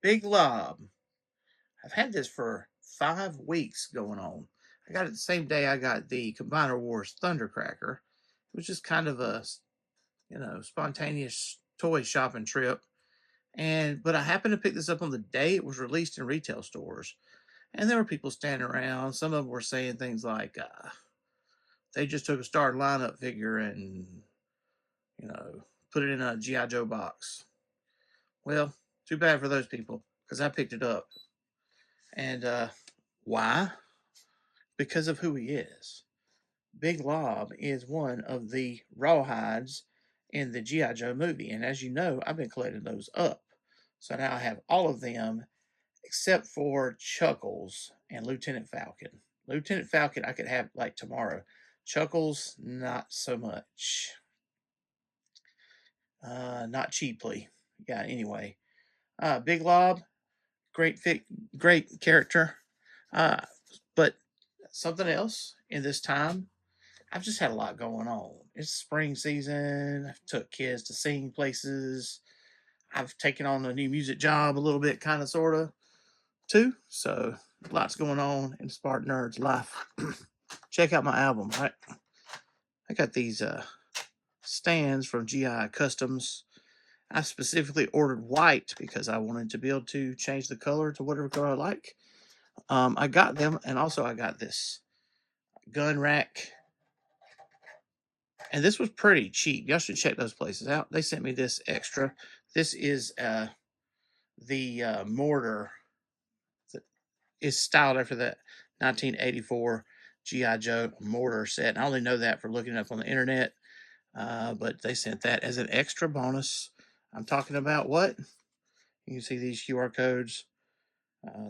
Big Lob. I've had this for 5 weeks going on. I got it the same day I got the Combiner Wars Thundercracker. It was just kind of a, spontaneous toy shopping trip. But I happened to pick this up on the day it was released in retail stores. And there were people standing around. Some of them were saying things like, they just took a starting lineup figure and, you know, put it in a G.I. Joe box. Well, too bad for those people because I picked it up. And why? Because of who he is. Big Lob is one of the rawhides in the G.I. Joe movie. And as you know, I've been collecting those up. So now I have all of them except for Chuckles and Lieutenant Falcon. Lieutenant Falcon, I could have like tomorrow. Chuckles, not so much. Not cheaply. Yeah, anyway. Big Lob, great character. Uh, but something else in this time, I've just had a lot going on. It's spring season. I've took kids to sing places. I've taken on a new music job a little bit, kind of, sort of, too. So lots going on in SpartanNerd's life. Check out my album. I got these stands from GI Customs. I specifically ordered white because I wanted to be able to change the color to whatever color I like. I got them, and also I got this gun rack. And this was pretty cheap. Y'all should check those places out. They sent me this extra. This is the mortar that is styled after that 1984 G.I. Joe mortar set. And I only know that for looking it up on the internet. But they sent that as an extra bonus. I'm talking about what? You can see these QR codes.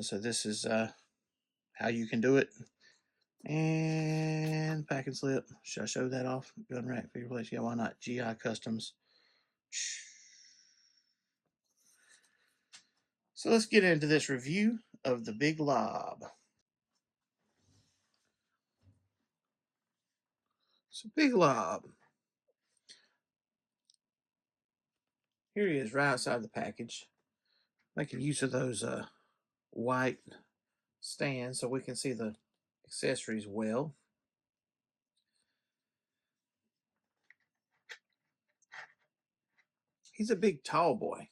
So this is how you can do it. And packing slip. Should I show that off? Gun rack figure place. Yeah, why not? GI Customs. So let's get into this review of the Big Lob. So Big Lob. Here he is right outside the package. Making use of those white stands so we can see the accessories well. He's a big, tall boy.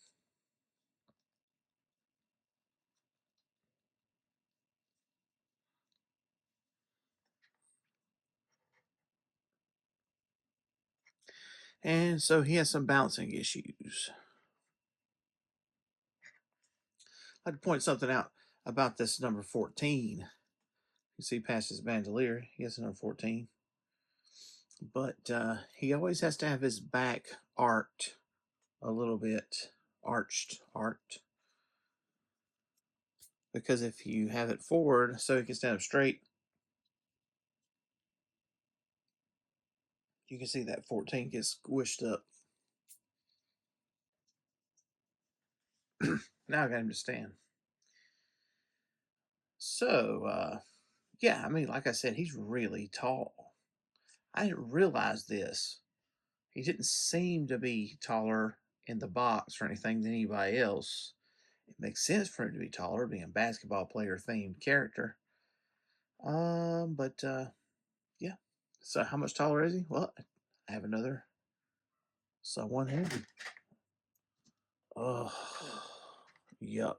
And so he has some bouncing issues. I'd like to point something out about this number 14. You see past his bandolier, he has a number 14. But he always has to have his back arced a little bit. Arched. Because if you have it forward so he can stand up straight, you can see that 14 gets squished up. Now I got him to stand. So, yeah, I mean, like I said, he's really tall. I didn't realize this. He didn't seem to be taller in the box or anything than anybody else. It makes sense for him to be taller, being a basketball player themed character. But yeah. So how much taller is he? Well, I have another someone handy. Oh, yuck.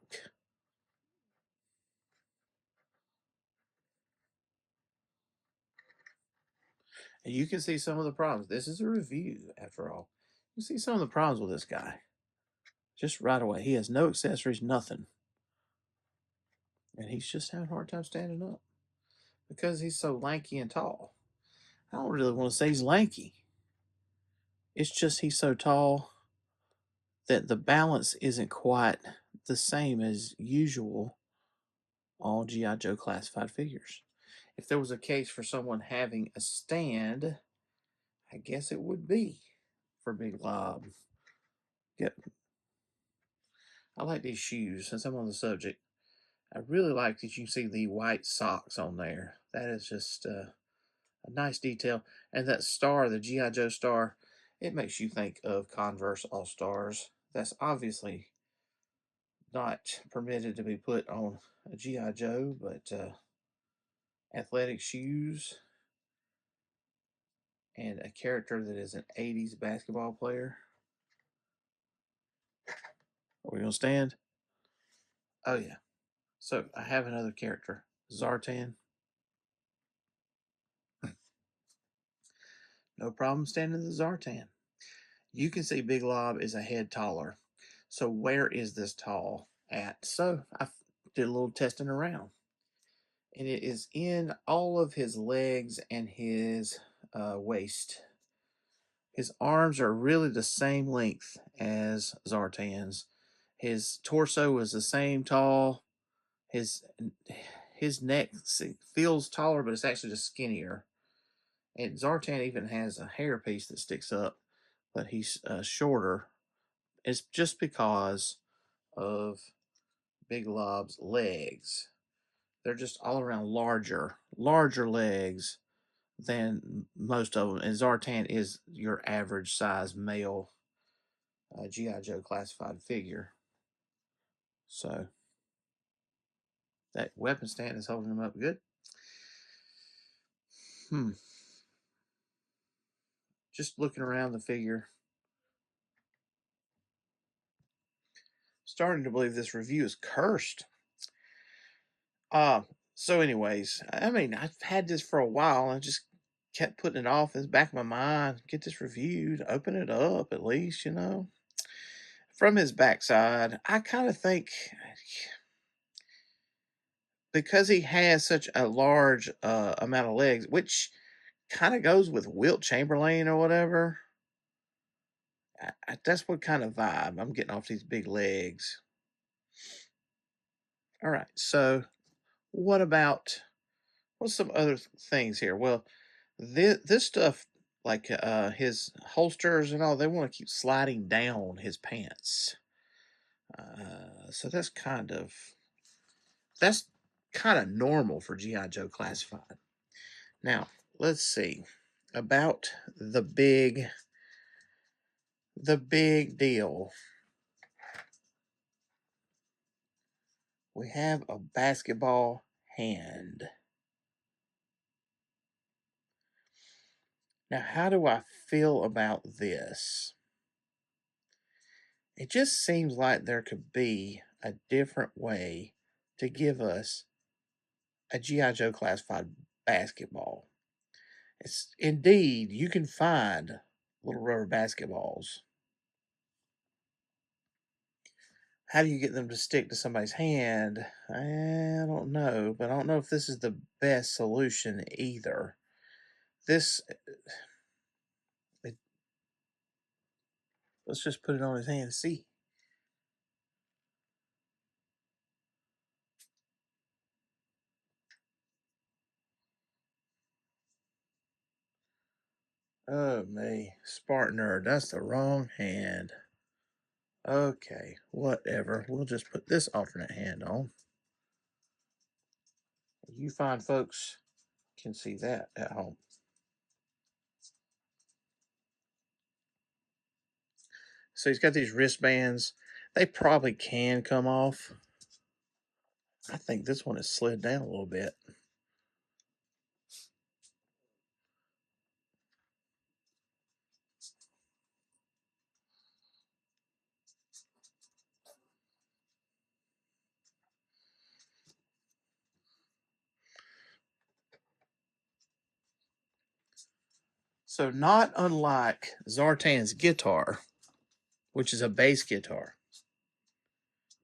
And you can see some of the problems. This is a review, after all. You see some of the problems with this guy. Just right away. He has no accessories, nothing. And he's just having a hard time standing up because he's so lanky and tall. I don't really want to say he's lanky. It's just he's so tall that the balance isn't quite the same as usual on G.I. Joe classified figures. If there was a case for someone having a stand, I guess it would be for Big Lob. Yep. I like these shoes since I'm on the subject. I really like that you see the white socks on there. That is just a nice detail. And that star, the G.I. Joe star, it makes you think of Converse All Stars. That's obviously not permitted to be put on a G.I. Joe, but athletic shoes and a character that is an 80s basketball player. Are we going to stand? Oh, yeah. So I have another character, Zartan. No problem standing the Zartan. You can see Big Lob is a head taller. So where is this tall at? So I did a little testing around. And it is in all of his legs and his waist. His arms are really the same length as Zartan's. His torso is the same tall. His his neck feels taller, but it's actually just skinnier. And Zartan even has a hair piece that sticks up, but he's shorter. It's just because of Big Lob's legs. They're just all around larger legs than most of them. And Zartan is your average size male G.I. Joe classified figure. So that weapon stand is holding him up good. Just looking around the figure, starting to believe this review is cursed. Uh, so anyways, I mean, I've had this for a while. I just kept putting it off in the back of my mind. Get this reviewed, open it up at least, you know. From his backside, I kind of think because he has such a large amount of legs, which kind of goes with Wilt Chamberlain or whatever. That's what kind of vibe I'm getting off these big legs. All right, so what about what's some other things here? Well, this stuff like his holsters and all, they want to keep sliding down his pants. So that's kind of normal for GI Joe classified. Now let's see about the big deal. We have a basketball hand. Now, how do I feel about this? It just seems like there could be a different way to give us a G.I. Joe classified basketball. It's indeed, you can find little rubber basketballs. How do you get them to stick to somebody's hand? I don't know, but I don't know if this is the best solution either. This, it, let's just put it on his hand and see. Oh, me. SpartanNerd, that's the wrong hand. Okay, whatever. We'll just put this alternate hand on. You fine folks can see that at home. So he's got these wristbands. They probably can come off. I think this one has slid down a little bit. So not unlike Zartan's guitar, which is a bass guitar,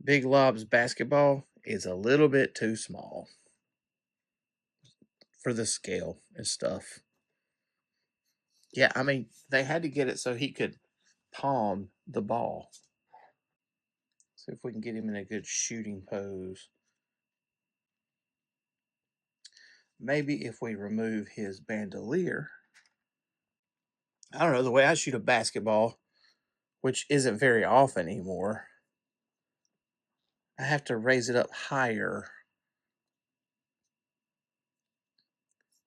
Big Lob's basketball is a little bit too small for the scale and stuff. Yeah, I mean, they had to get it so he could palm the ball. See if we can get him in a good shooting pose. Maybe if we remove his bandolier. I don't know, the way I shoot a basketball, which isn't very often anymore, I have to raise it up higher,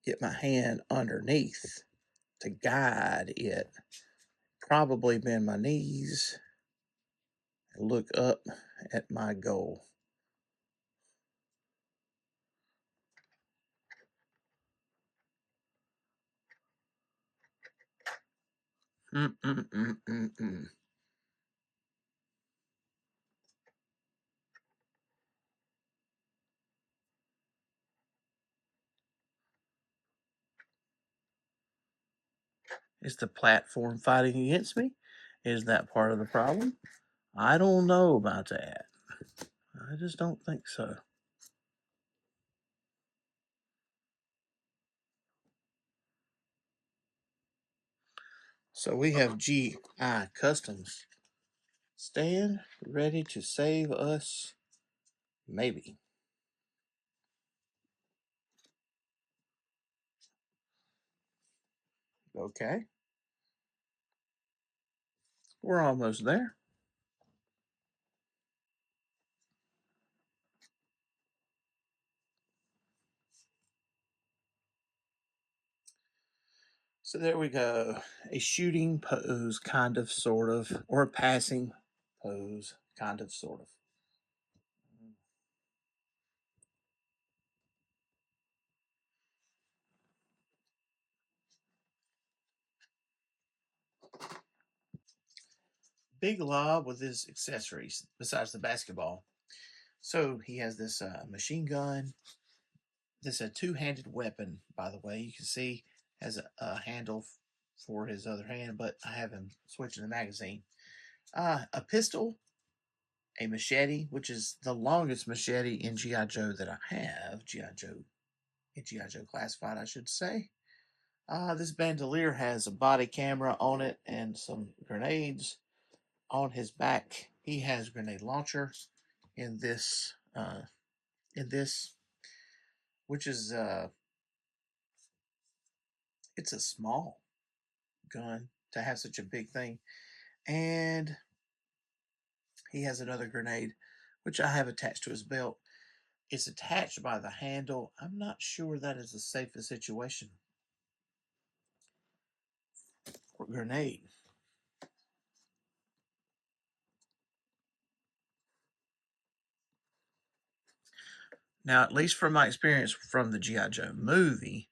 get my hand underneath to guide it, probably bend my knees, look up at my goal. Mm-mm-mm-mm-mm. Is the platform fighting against me? Is that part of the problem? I don't know about that. I just don't think so. So we have GI Customs. Stand ready to save us. Maybe. Okay. We're almost there. So there we go. A shooting pose, kind of, sort of, or a passing pose, kind of, sort of. Big Lob with his accessories, besides the basketball. So he has this machine gun. This is a two-handed weapon, by the way. You can see has a handle for his other hand, but I have him switching the magazine. A pistol, a machete, which is the longest machete in GI Joe that I have. GI Joe Classified, I should say. This bandolier has a body camera on it and some grenades on his back. He has grenade launcher in this in this, which is it's a small gun to have such a big thing. And he has another grenade, which I have attached to his belt. It's attached by the handle. I'm not sure that is the safest situation for a grenade. Now, at least from my experience from the G.I. Joe movie,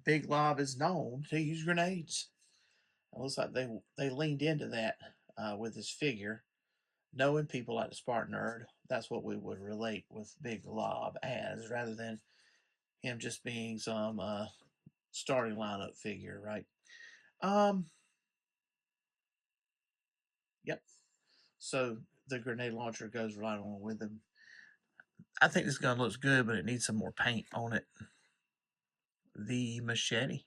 Big Lob is known to use grenades. It looks like they leaned into that with his figure. Knowing people like the SpartanNerd, that's what we would relate with Big Lob as, rather than him just being some starting lineup figure, right? Um, yep. So the grenade launcher goes right on with him. I think this gun looks good, but it needs some more paint on it. The machete,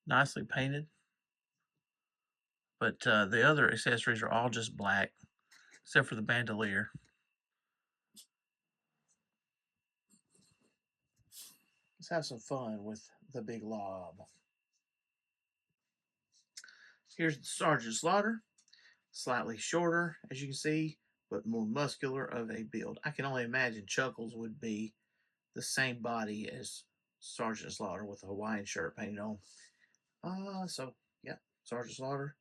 nicely painted, but the other accessories are all just black, except for the bandolier. Let's have some fun with the Big Lob. Here's the Sergeant Slaughter, slightly shorter, as you can see, but more muscular of a build. I can only imagine Chuckles would be the same body as Sergeant Slaughter with a Hawaiian shirt painted on. So yeah, Sergeant Slaughter.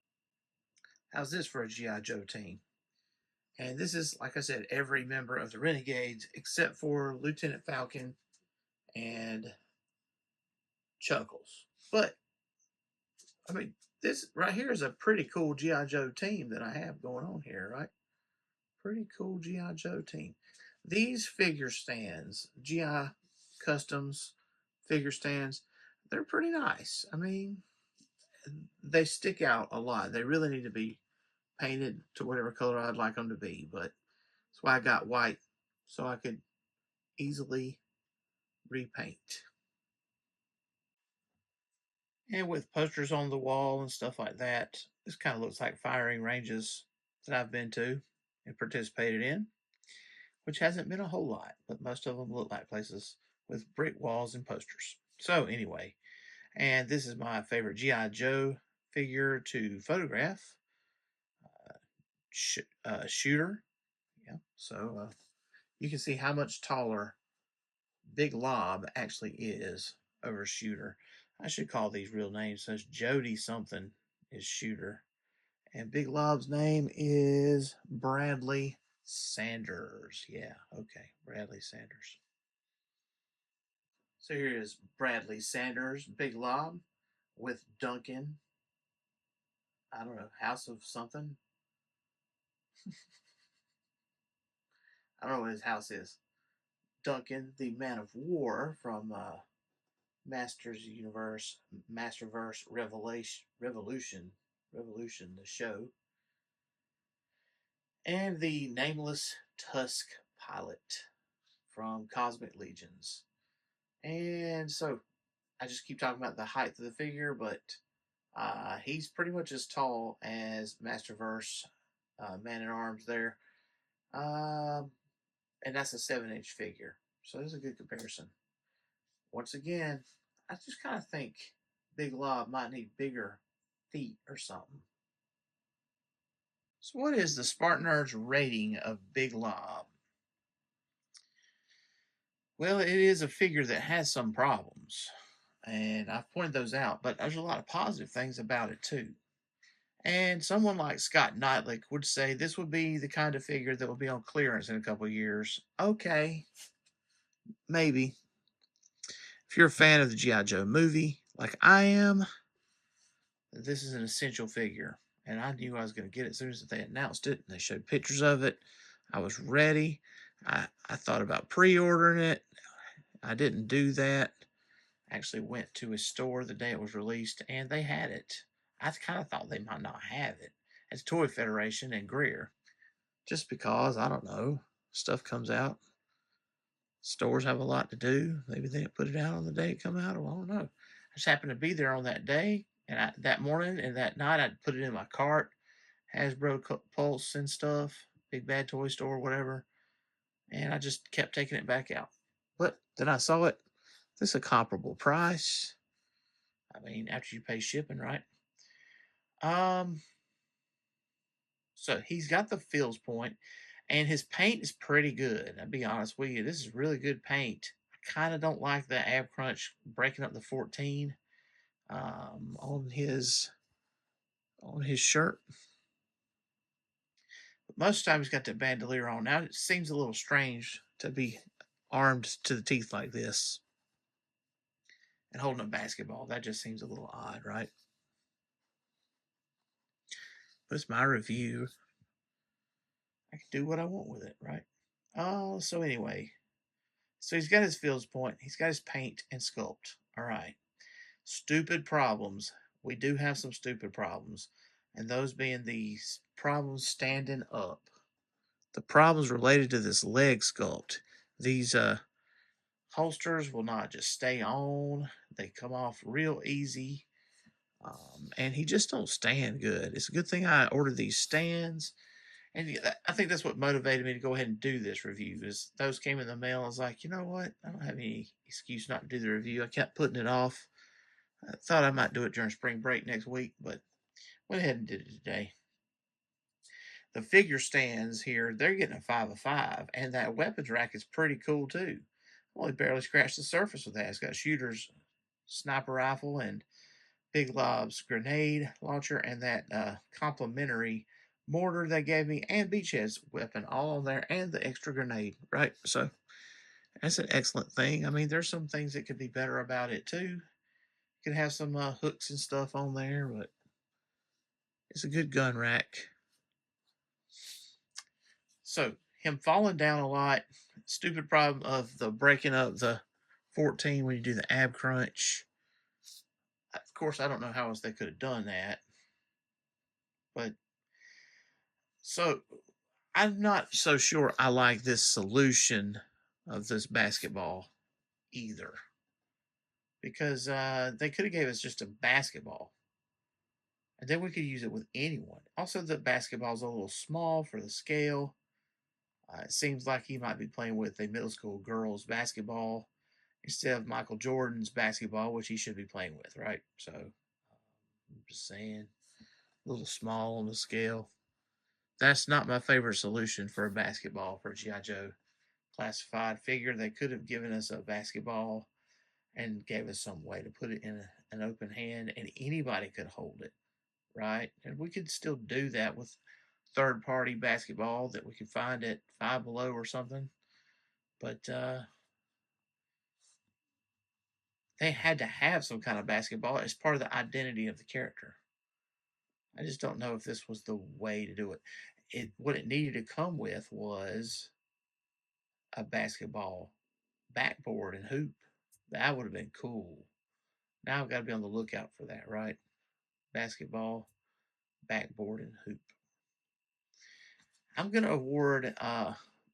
How's this for a GI Joe team? And this is, like I said, every member of the Renegades except for Lieutenant Falcon and Chuckles. But I mean, this right here is a pretty cool GI Joe team that I have going on here, right? Pretty cool GI Joe team. These figure stands, GI Customs figure stands, they're pretty nice. I mean, they stick out a lot. They really need to be painted to whatever color I'd like them to be, but that's why I got white so I could easily repaint. And with posters on the wall and stuff like that, this kind of looks like firing ranges that I've been to and participated in, which hasn't been a whole lot, but most of them look like places with brick walls and posters. So, anyway, and this is my favorite G.I. Joe figure to photograph, Shooter. Yeah, so you can see how much taller Big Lob actually is over Shooter. I should call these real names. So Jody something is shooter. And Big Lob's name is Bradley Sanders. Yeah, okay. Bradley Sanders. So here is Bradley Sanders, Big Lob, with Duncan. I don't know, House of something. I don't know what his house is. Duncan, the Man of War from Masterverse Revolution, the show, and the Nameless Tusk Pilot from Cosmic Legions. And so I just keep talking about the height of the figure, but he's pretty much as tall as Masterverse Man at Arms there. Um, and that's a 7-inch figure. So there's a good comparison. Once again, I just kind of think Big Lob might need bigger feet or something. So, what is the SpartanNerd's rating of Big Lob? Well, it is a figure that has some problems, and I've pointed those out, but there's a lot of positive things about it too. And someone like Scott Knightlick would say this would be the kind of figure that will be on clearance in a couple of years. Okay, maybe. If you're a fan of the G.I. Joe movie, like I am, this is an essential figure. And I knew I was going to get it as soon as they announced it and they showed pictures of it. I was ready. I thought about pre ordering it. I didn't do that. Actually went to a store the day it was released and they had it. I kind of thought they might not have it. It's Toy Federation and Greer. Just because, I don't know, stuff comes out. Stores have a lot to do. Maybe they didn't put it out on the day it come out. Well, I don't know. I just happened to be there on that day and that morning and that night I put it in my cart. Hasbro Pulse and stuff, Big Bad Toy Store, whatever. And I just kept taking it back out. But then I saw it. This is a comparable price. I mean, after you pay shipping, right? So he's got the feels point, and his paint is pretty good. I'll be honest with you, this is really good paint. I kind of don't like the ab crunch breaking up the 14 on his shirt. But most of the time he's got that bandolier on. Now it seems a little strange to be armed to the teeth like this and holding a basketball. That just seems a little odd, right? But it's my review. I can do what I want with it, right? Oh, so anyway, so he's got his feels point, he's got his paint and sculpt. All right. Stupid problems. We do have some stupid problems, and those being the problems standing up. The problems related to this leg sculpt. These holsters will not just stay on. They come off real easy. And he just don't stand good. It's a good thing I ordered these stands. And I think that's what motivated me to go ahead and do this review. Is those came in the mail. I was like, you know what? I don't have any excuse not to do the review. I kept putting it off. I thought I might do it during spring break next week, but went ahead and did it today. The figure stands here, they're getting a 5 of 5, and that weapons rack is pretty cool too. Only barely scratched the surface with that. It's got shooter's sniper rifle and Big Lob's grenade launcher and that complimentary mortar they gave me and Beachhead's weapon all on there and the extra grenade, right? So that's an excellent thing. I mean, there's some things that could be better about it too. Could have some hooks and stuff on there, but it's a good gun rack. So him falling down a lot, stupid problem of the breaking up the 14 when you do the ab crunch. Of course, I don't know how else they could have done that, but so I'm not so sure I like this solution of this basketball either, because they could have gave us just a basketball, and then we could use it with anyone. Also, the basketball's a little small for the scale. It seems like he might be playing with a middle school girls basketball instead of Michael Jordan's basketball, which he should be playing with, right? So I'm just saying, a little small on the scale. That's not my favorite solution for a basketball for G.I. Joe classified figure. They could have given us a basketball and gave us some way to put it in an open hand and anybody could hold it, right? And we could still do that with third party basketball that we could find at Five Below or something. But they had to have some kind of basketball as part of the identity of the character. I just don't know if this was the way to do it. What it needed to come with was a basketball backboard and hoop. That would have been cool. Now I've got to be on the lookout for that, right? Basketball, backboard, and hoop. I'm going to award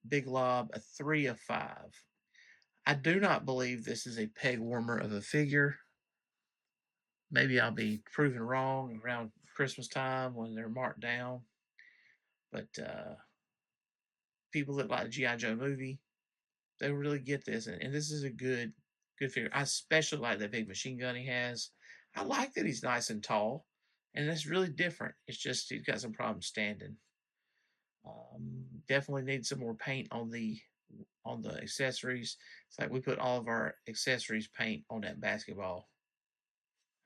Big Lob a 3 of 5. I do not believe this is a peg warmer of a figure. Maybe I'll be proven wrong around Christmas time when they're marked down. But people that like the G.I. Joe movie, they really get this. And this is a good figure. I especially like that big machine gun he has. I like that he's nice and tall. And that's really different. It's just he's got some problems standing. Definitely need some more paint on the accessories. It's like we put all of our accessories paint on that basketball.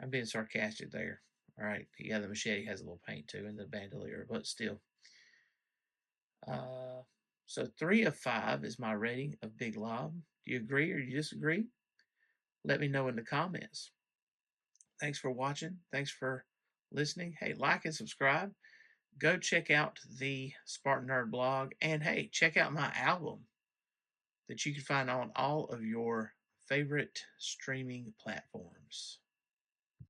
I'm being sarcastic there. All right, yeah, the machete has a little paint too, and the bandolier, but still. So 3 of 5 is my rating of Big Lob. Do you agree or do you disagree? Let me know in the comments. Thanks for watching. Thanks for listening. Hey, like and subscribe. Go check out the Spartan Nerd blog. And hey, check out my album that you can find on all of your favorite streaming platforms.